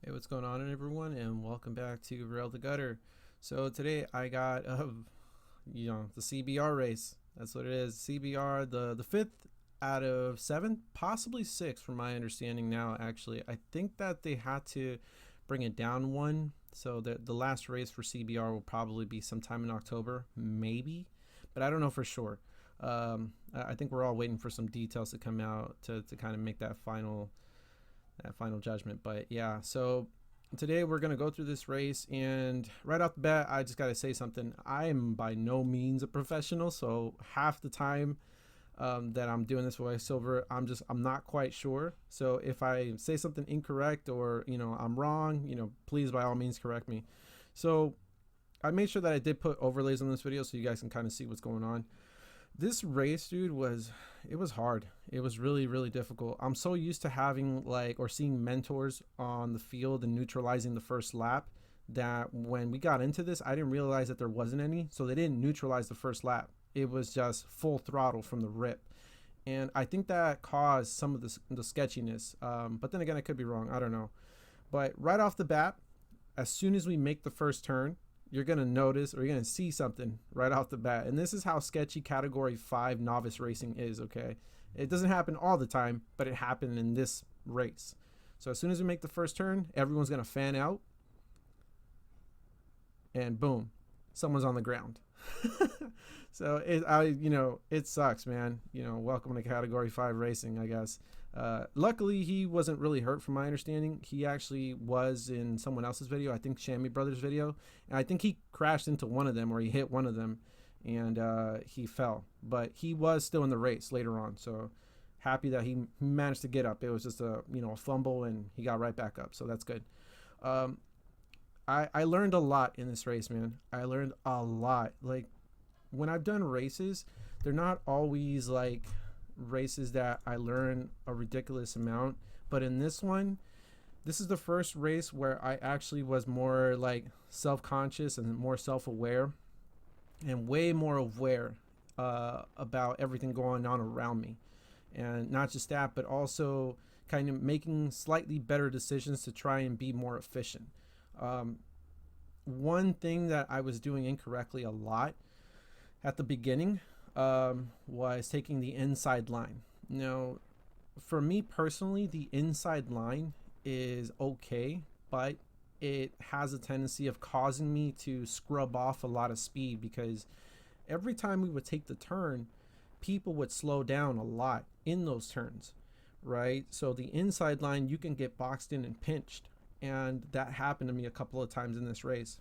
Hey, what's going on, everyone, and welcome back to Rail the Gutter. So today I got, the CBR race. That's what it is. CBR, the fifth out of seven, possibly six, from my understanding now. Actually, I think that they had to bring it down one, so the last race for CBR will probably be sometime in October, maybe, but I don't know for sure. I think we're all waiting for some details to come out to kind of make that final judgment. But yeah, so today we're going to go through this race, and right off the bat I just got to say something. I am by no means a professional, so half the time that I'm doing this voiceover, I'm not quite sure. So if I say something incorrect or I'm wrong, please by all means correct me. So I made sure that I did put overlays on this video so you guys can kind of see what's going on. This race, dude, was hard. It was really, really difficult. I'm so used to having or seeing mentors on the field and neutralizing the first lap that when we got into this, I didn't realize that there wasn't any. So they didn't neutralize the first lap. It was just full throttle from the rip. And I think that caused some of the sketchiness. But then again, I could be wrong. I don't know. But right off the bat, as soon as we make the first turn, you're going to notice or you're going to see something right off the bat. And this is how sketchy category 5 novice racing is, okay? It doesn't happen all the time, but it happened in this race. So as soon as we make the first turn, everyone's going to fan out. And boom, someone's on the ground. So it sucks, man. Welcome to category 5 racing, I guess. Luckily, he wasn't really hurt from my understanding. He actually was in someone else's video, I think Shammy Brothers video, and I think he crashed into one of them or he hit one of them, and he fell. But he was still in the race later on, so happy that he managed to get up. It was just a fumble, and he got right back up, so that's good. I learned a lot in this race, man. I learned a lot. Like, when I've done races, they're not always like races that I learn a ridiculous amount. But in this one, this is the first race where I actually was more like self-conscious and more self-aware and way more aware about everything going on around me. And not just that, but also kind of making slightly better decisions to try and be more efficient. One thing that I was doing incorrectly a lot at the beginning was taking the inside line. Now, for me personally, the inside line is okay, but it has a tendency of causing me to scrub off a lot of speed because every time we would take the turn, people would slow down a lot in those turns, right? So the inside line, you can get boxed in and pinched, and that happened to me a couple of times in this race.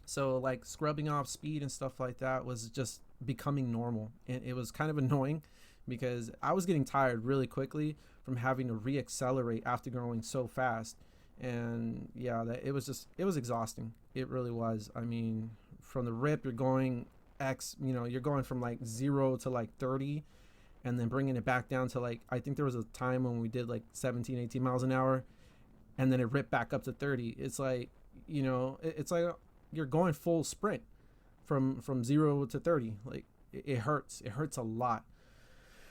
So like scrubbing off speed and stuff like that was just becoming normal, and it was kind of annoying because I was getting tired really quickly from having to reaccelerate after going so fast. And yeah, it was exhausting. It really was. I mean, from the rip, you're going you're going from like 0 to like 30, and then bringing it back down to like, I think there was a time when we did like 17, 18 miles an hour, and then it ripped back up to 30. It's like, it's like you're going full sprint from 0 to 30. Like, it hurts a lot.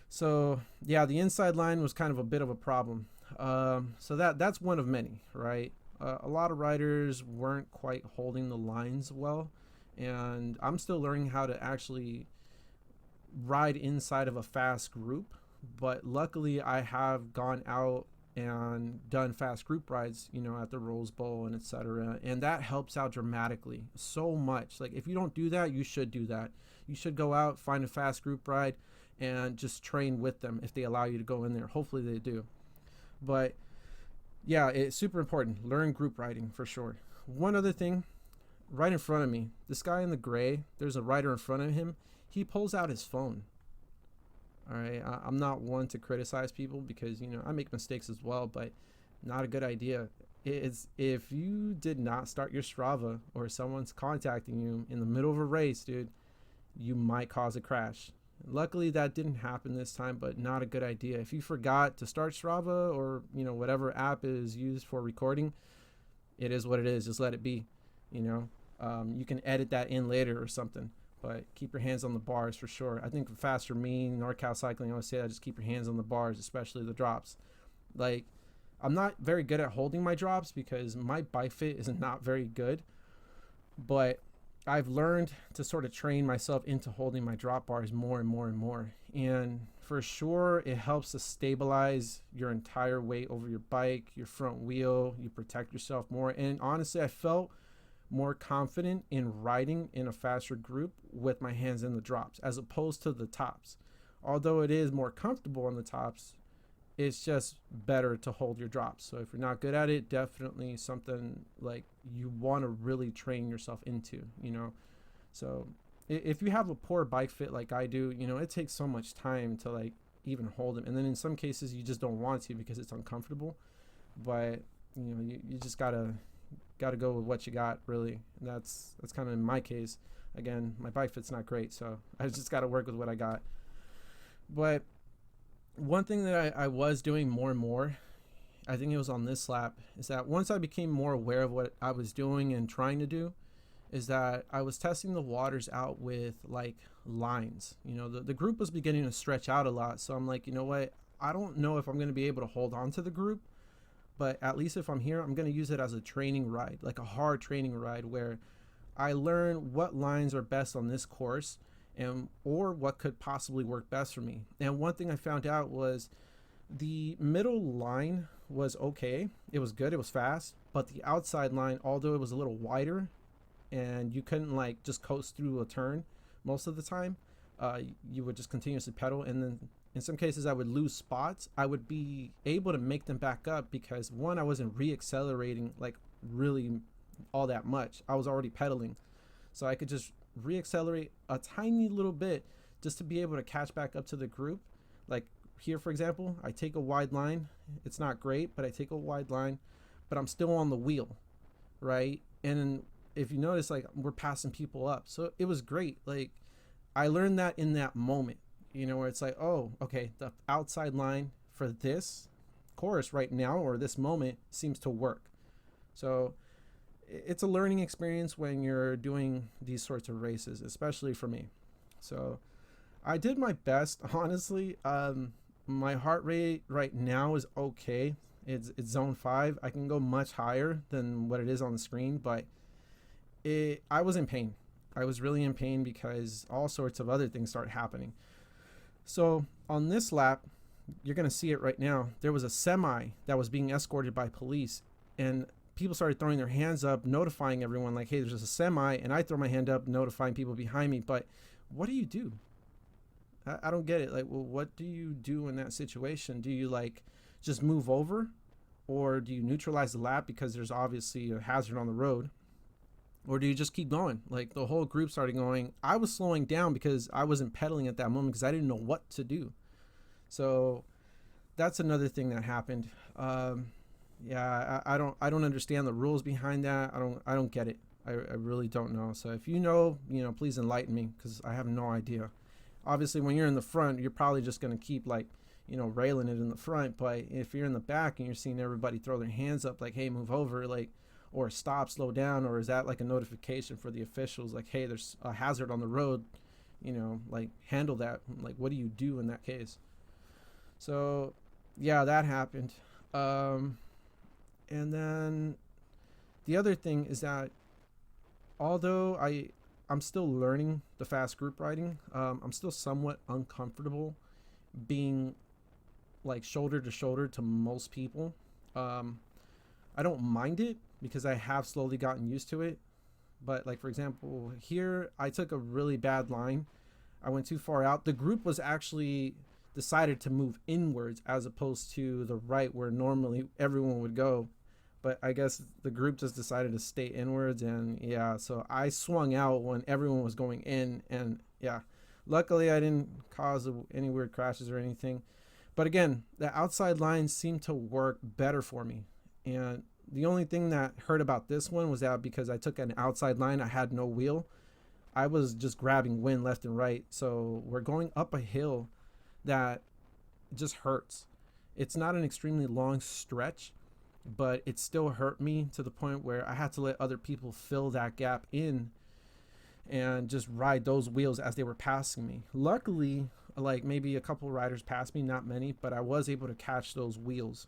So yeah, the inside line was kind of a bit of a problem. So that's one of many, right? A lot of riders weren't quite holding the lines well, and I'm still learning how to actually ride inside of a fast group. But luckily, I have gone out and done fast group rides, at the Rose Bowl and etc. And that helps out dramatically so much. Like, if you don't do that, you should do that. You should go out, find a fast group ride, and just train with them if they allow you to go in there. Hopefully they do. But yeah, it's super important. Learn group riding for sure. One other thing, right in front of me, this guy in the gray, there's a rider in front of him. He pulls out his phone. All right, I'm not one to criticize people because I make mistakes as well, but not a good idea. It's if you did not start your Strava or someone's contacting you in the middle of a race, dude, you might cause a crash. Luckily, that didn't happen this time, but not a good idea. If you forgot to start Strava or whatever app is used for recording, it is what it is. Just let it be. You can edit that in later or something. But keep your hands on the bars for sure. I think faster me, NorCal cycling, I always say that, just keep your hands on the bars, especially the drops. Like, I'm not very good at holding my drops because my bike fit is not very good, but I've learned to sort of train myself into holding my drop bars more and more and more. And for sure, it helps to stabilize your entire weight over your bike, your front wheel. You protect yourself more. And honestly, I felt more confident in riding in a faster group with my hands in the drops as opposed to the tops. Although it is more comfortable on the tops, it's just better to hold your drops. So if you're not good at it, definitely something like you want to really train yourself into, you know. So if you have a poor bike fit like I do, you know, it takes so much time to like even hold them. And then in some cases you just don't want to because it's uncomfortable. But you know, you just gotta go with what you got, really. And that's kind of in my case. Again, my bike fit's not great, so I just gotta work with what I got. But one thing that I was doing more and more, I think it was on this lap, is that once I became more aware of what I was doing and trying to do, is that I was testing the waters out with like lines. You know, the group was beginning to stretch out a lot. So I'm like, you know what? I don't know if I'm going to be able to hold on to the group, but at least if I'm here, I'm going to use it as a training ride, like a hard training ride where I learn what lines are best on this course and or what could possibly work best for me. And one thing I found out was the middle line was okay. It was good. It was fast. But the outside line, although it was a little wider and you couldn't like just coast through a turn most of the time, you would just continuously pedal. And then in some cases I would lose spots. I would be able to make them back up because one, I wasn't re-accelerating like really all that much. I was already pedaling. So I could just re-accelerate a tiny little bit just to be able to catch back up to the group. Like here, for example, I take a wide line. It's not great, but I take a wide line, but I'm still on the wheel, right? And if you notice, like we're passing people up. So it was great. Like I learned that in that moment, you know, where it's like, oh, okay, the outside line for this course right now or this moment seems to work. So it's a learning experience when you're doing these sorts of races, especially for me. So I did my best, honestly. My heart rate right now is okay. It's zone 5. I can go much higher than what it is on the screen, but I was in pain. I was really in pain because all sorts of other things start happening. So on this lap, you're going to see it right now. There was a semi that was being escorted by police, and people started throwing their hands up, notifying everyone like, hey, there's just a semi, and I throw my hand up, notifying people behind me. But what do you do? I don't get it. Like, well, what do you do in that situation? Do you like just move over, or do you neutralize the lap because there's obviously a hazard on the road? Or do you just keep going? Like the whole group started going. I was slowing down because I wasn't pedaling at that moment because I didn't know what to do. So that's another thing that happened. Yeah, I don't understand the rules behind that. I don't get it. I really don't know. So if you know, please enlighten me because I have no idea. Obviously, when you're in the front, you're probably just going to keep like, railing it in the front. But if you're in the back and you're seeing everybody throw their hands up like, hey, move over, like, or stop, slow down, or is that like a notification for the officials like, hey, there's a hazard on the road, like handle that. Like, what do you do in that case? So yeah, that happened. And then the other thing is that although I'm still learning the fast group riding, I'm still somewhat uncomfortable being like shoulder to shoulder to most people. I don't mind it because I have slowly gotten used to it. But like, for example, here I took a really bad line. I went too far out. The group was actually decided to move inwards as opposed to the right where normally everyone would go. But I guess the group just decided to stay inwards, and yeah, so I swung out when everyone was going in, and yeah, luckily I didn't cause any weird crashes or anything. But again, the outside lines seemed to work better for me. And the only thing that hurt about this one was that because I took an outside line, I had no wheel. I was just grabbing wind left and right. So we're going up a hill that just hurts. It's not an extremely long stretch, but it still hurt me to the point where I had to let other people fill that gap in and just ride those wheels as they were passing me. Luckily, like maybe a couple riders passed me, not many, but I was able to catch those wheels.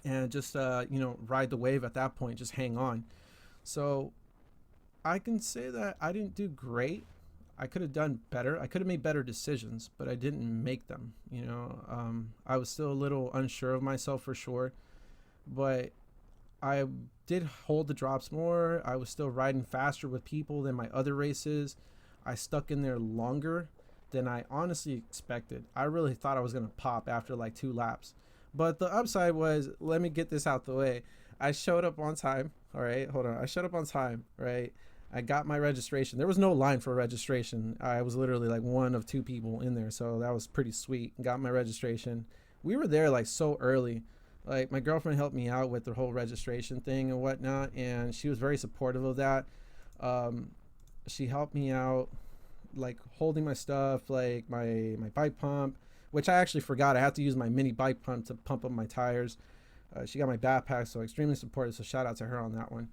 and just ride the wave at that point, just hang on. So I can say that I didn't do great. I could have done better. I could have made better decisions, but I didn't make them. I was still a little unsure of myself for sure, but I did hold the drops more. I was still riding faster with people than my other races. I stuck in there longer than I honestly expected. I really thought I was going to pop after like 2 laps. But the upside was, let me get this out the way. I showed up on time. All right, hold on. I showed up on time, right? I got my registration. There was no line for registration. I was literally like one of 2 people in there. So that was pretty sweet. Got my registration. We were there like so early. Like my girlfriend helped me out with the whole registration thing and whatnot. And she was very supportive of that. She helped me out, like holding my stuff, like my bike pump, which I actually forgot. I had to use my mini bike pump to pump up my tires. She got my backpack, so extremely supportive. So shout out to her on that one.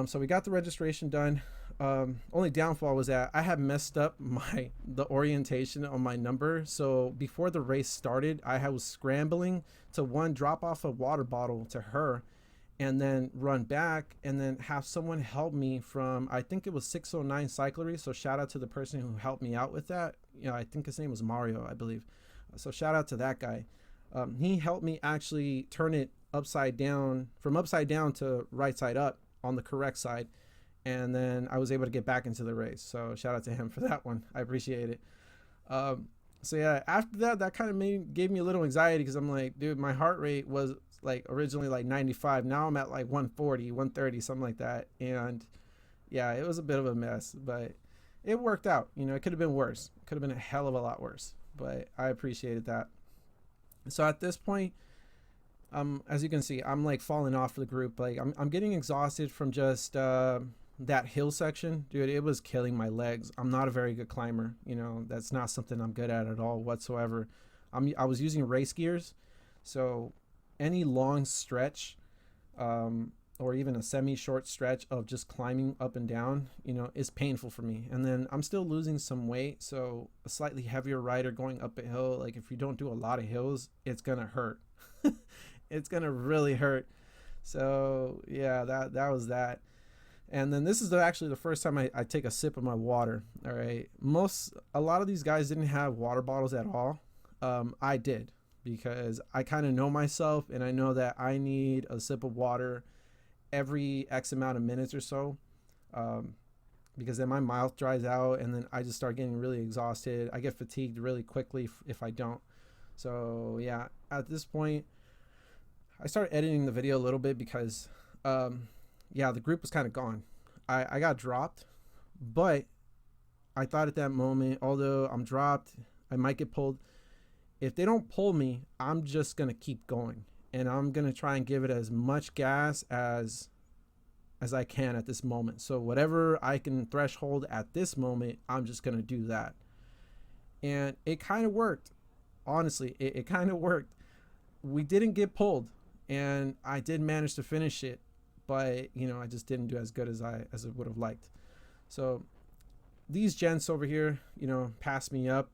So we got the registration done. Only downfall was that I had messed up the orientation on my number. So before the race started, I was scrambling to drop off a water bottle to her, and then run back and then have someone help me from, I think it was 609 Cyclery. So shout out to the person who helped me out with that. I think his name was Mario, I believe. So shout out to that guy. He helped me actually turn it upside down, from upside down to right side up on the correct side. And then I was able to get back into the race. So shout out to him for that one. I appreciate it. So yeah, after that kind of gave me a little anxiety, because I'm like, dude, my heart rate was like originally like 95. Now I'm at like 140, 130, something like that. And yeah, it was a bit of a mess, but it worked out. It could have been worse. It could have been a hell of a lot worse, but I appreciated that. So at this point, as you can see, I'm like falling off the group. Like I'm getting exhausted from just that hill section. Dude, it was killing my legs. I'm not a very good climber. That's not something I'm good at all whatsoever. I was using race gears, so any long stretch, or even a semi-short stretch of just climbing up and down, is painful for me. And then I'm still losing some weight, so a slightly heavier rider going up a hill, like if you don't do a lot of hills, it's gonna hurt. It's gonna really hurt. So yeah, that was that. And then this is actually the first time I take a sip of my water. All right, a lot of these guys didn't have water bottles at all. I did, because I kind of know myself, and I know that I need a sip of water every X amount of minutes or so, because then my mouth dries out, and then I just start getting really exhausted. I get fatigued really quickly if I don't. So yeah, at this point, I started editing the video a little bit because, the group was kind of gone. I got dropped, but I thought at that moment, although I'm dropped, I might get pulled. If they don't pull me, I'm just going to keep going, and I'm going to try and give it as much gas as I can at this moment. So whatever I can threshold at this moment, I'm just going to do that. And it kind of worked. Honestly, it kind of worked. We didn't get pulled, and I did manage to finish it, but I just didn't do as good as I would have liked. So these gents over here, passed me up.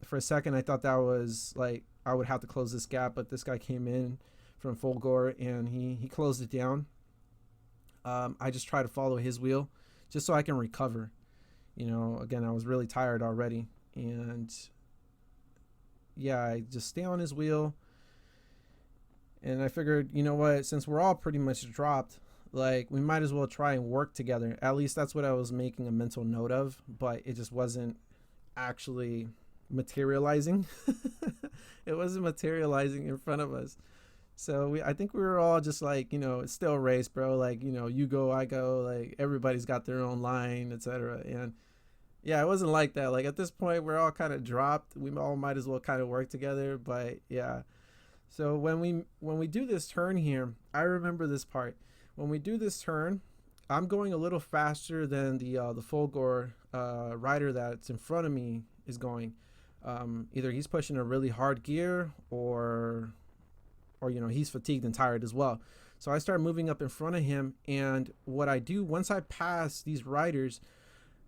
For a second, I thought that was like I would have to close this gap, but this guy came in from Fulgore and he closed it down. I just try to follow his wheel just so I can recover. Again, I was really tired already, and yeah, I just stay on his wheel. And I figured, what, since we're all pretty much dropped, like we might as well try and work together. At least that's what I was making a mental note of, but it just wasn't actually materializing. It wasn't materializing in front of us. So I think we were all just like, it's still a race, bro. Like, you go, I go, like everybody's got their own line, etc. And yeah, it wasn't like that. Like at this point, we're all kind of dropped. We all might as well kind of work together. But yeah. So when we do this turn here, I remember this part. When we do this turn, I'm going a little faster than the Fulgore rider that's in front of me is going. Either he's pushing a really hard gear or he's fatigued and tired as well. So I start moving up in front of him, and what I do once I pass these riders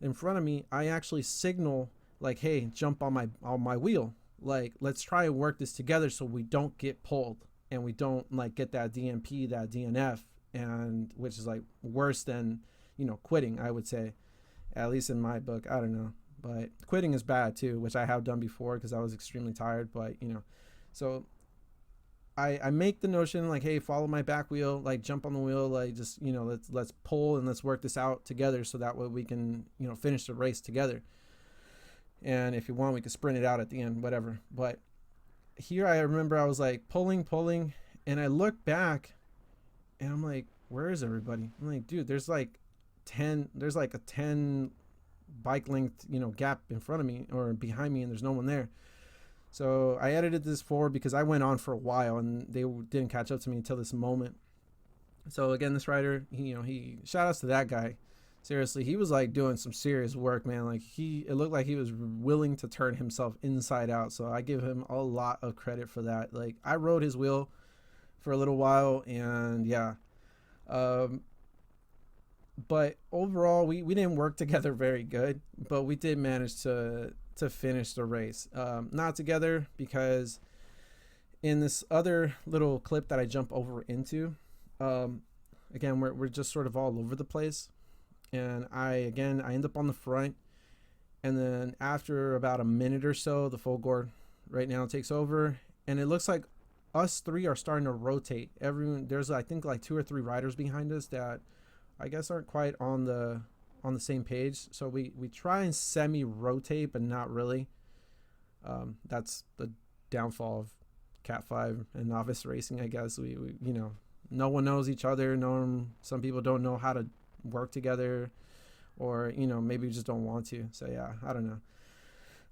in front of me, I actually signal like, hey, jump on my wheel. Like, let's try and work this together so we don't get pulled. and we don't like get that DNP, that DNF, and which is like worse than, you know, quitting, I would say, at least in my book. I don't know, but quitting is bad too, which I have done before because I was extremely tired. But you know, so I make the notion like, hey, follow my back wheel, like jump on the wheel, like just, you know, let's pull and let's work this out together so that way we can, you know, finish the race together. And if you want, we could sprint it out at the end, whatever. But here I remember I was like pulling, and I look back and I'm like, where is everybody? I'm like, dude, there's like a 10 bike length, you know, gap in front of me or behind me, and there's no one there. So I edited this forward because I went on for a while and they didn't catch up to me until this moment. So again, this rider, he shout outs to that guy. Seriously, he was like doing some serious work, man. Like it looked like he was willing to turn himself inside out. So I give him a lot of credit for that. Like I rode his wheel for a little while, and yeah. But overall, we didn't work together very good, but we did manage to finish the race. Not together because in this other little clip that I jump over into, again, we're just sort of all over the place. And I end up on the front, and then after about a minute or so, the full gore right now takes over, and it looks like us three are starting to rotate. There's I think like 2 or 3 riders behind us that I guess aren't quite on the same page. So we try and semi-rotate, but not really. That's the downfall of Cat 5 and novice racing, I guess. We no one knows each other. Some people don't know how to work together, or maybe we just don't want to. So yeah, I don't know.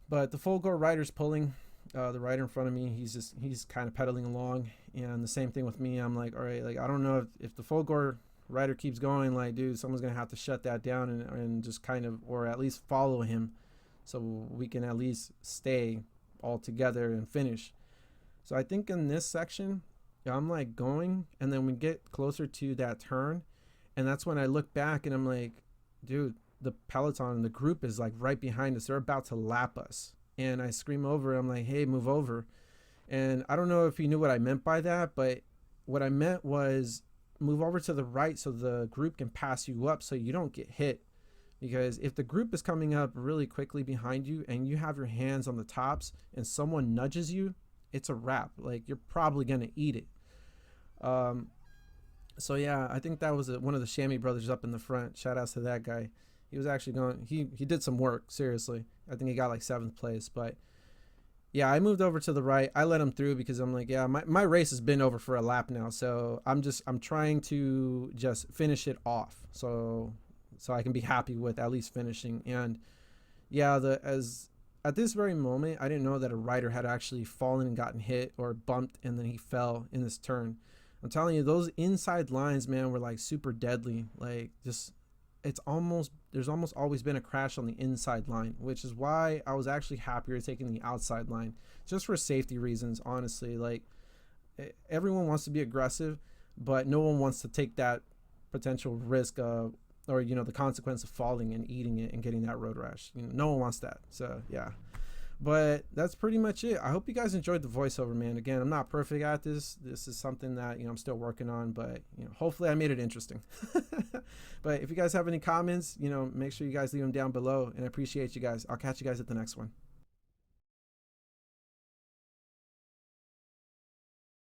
But the full gore rider's pulling. The rider in front of me, he's kind of pedaling along, and the same thing with me. I'm like, all right, like I don't know if the full gore rider keeps going, like, dude, someone's gonna have to shut that down and just kind of, or at least follow him, so we can at least stay all together and finish. So I think in this section, I'm like going, and then we get closer to that turn, and that's when I look back and I'm like, dude, the peloton, the group is like right behind us. They're about to lap us. And I scream over, I'm like, hey, move over. And I don't know if you knew what I meant by that, but what I meant was move over to the right so the group can pass you up so you don't get hit. Because if the group is coming up really quickly behind you and you have your hands on the tops and someone nudges you, it's a wrap. Like, you're probably going to eat it. So yeah, I think that was one of the Chamois brothers up in the front. Shout outs to that guy. He was actually he did some work, seriously. I think he got like 7th place. But yeah, I moved over to the right. I let him through because I'm like, yeah, my race has been over for a lap now. So I'm trying to just finish it off. So I can be happy with at least finishing. And yeah, at this very moment, I didn't know that a rider had actually fallen and gotten hit or bumped, and then he fell in this turn. I'm telling you, those inside lines, man, were like super deadly. Like, just there's almost always been a crash on the inside line, which is why I was actually happier taking the outside line, just for safety reasons, honestly. Like, everyone wants to be aggressive, but no one wants to take that potential risk of, or the consequence of falling and eating it and getting that road rash. No one wants that. So yeah, but that's pretty much it. I hope you guys enjoyed the voiceover, man. Again, I'm not perfect at this. This is something that I'm still working on, but hopefully I made it interesting. But if you guys have any comments, make sure you guys leave them down below, and I appreciate you guys. I'll catch you guys at the next one.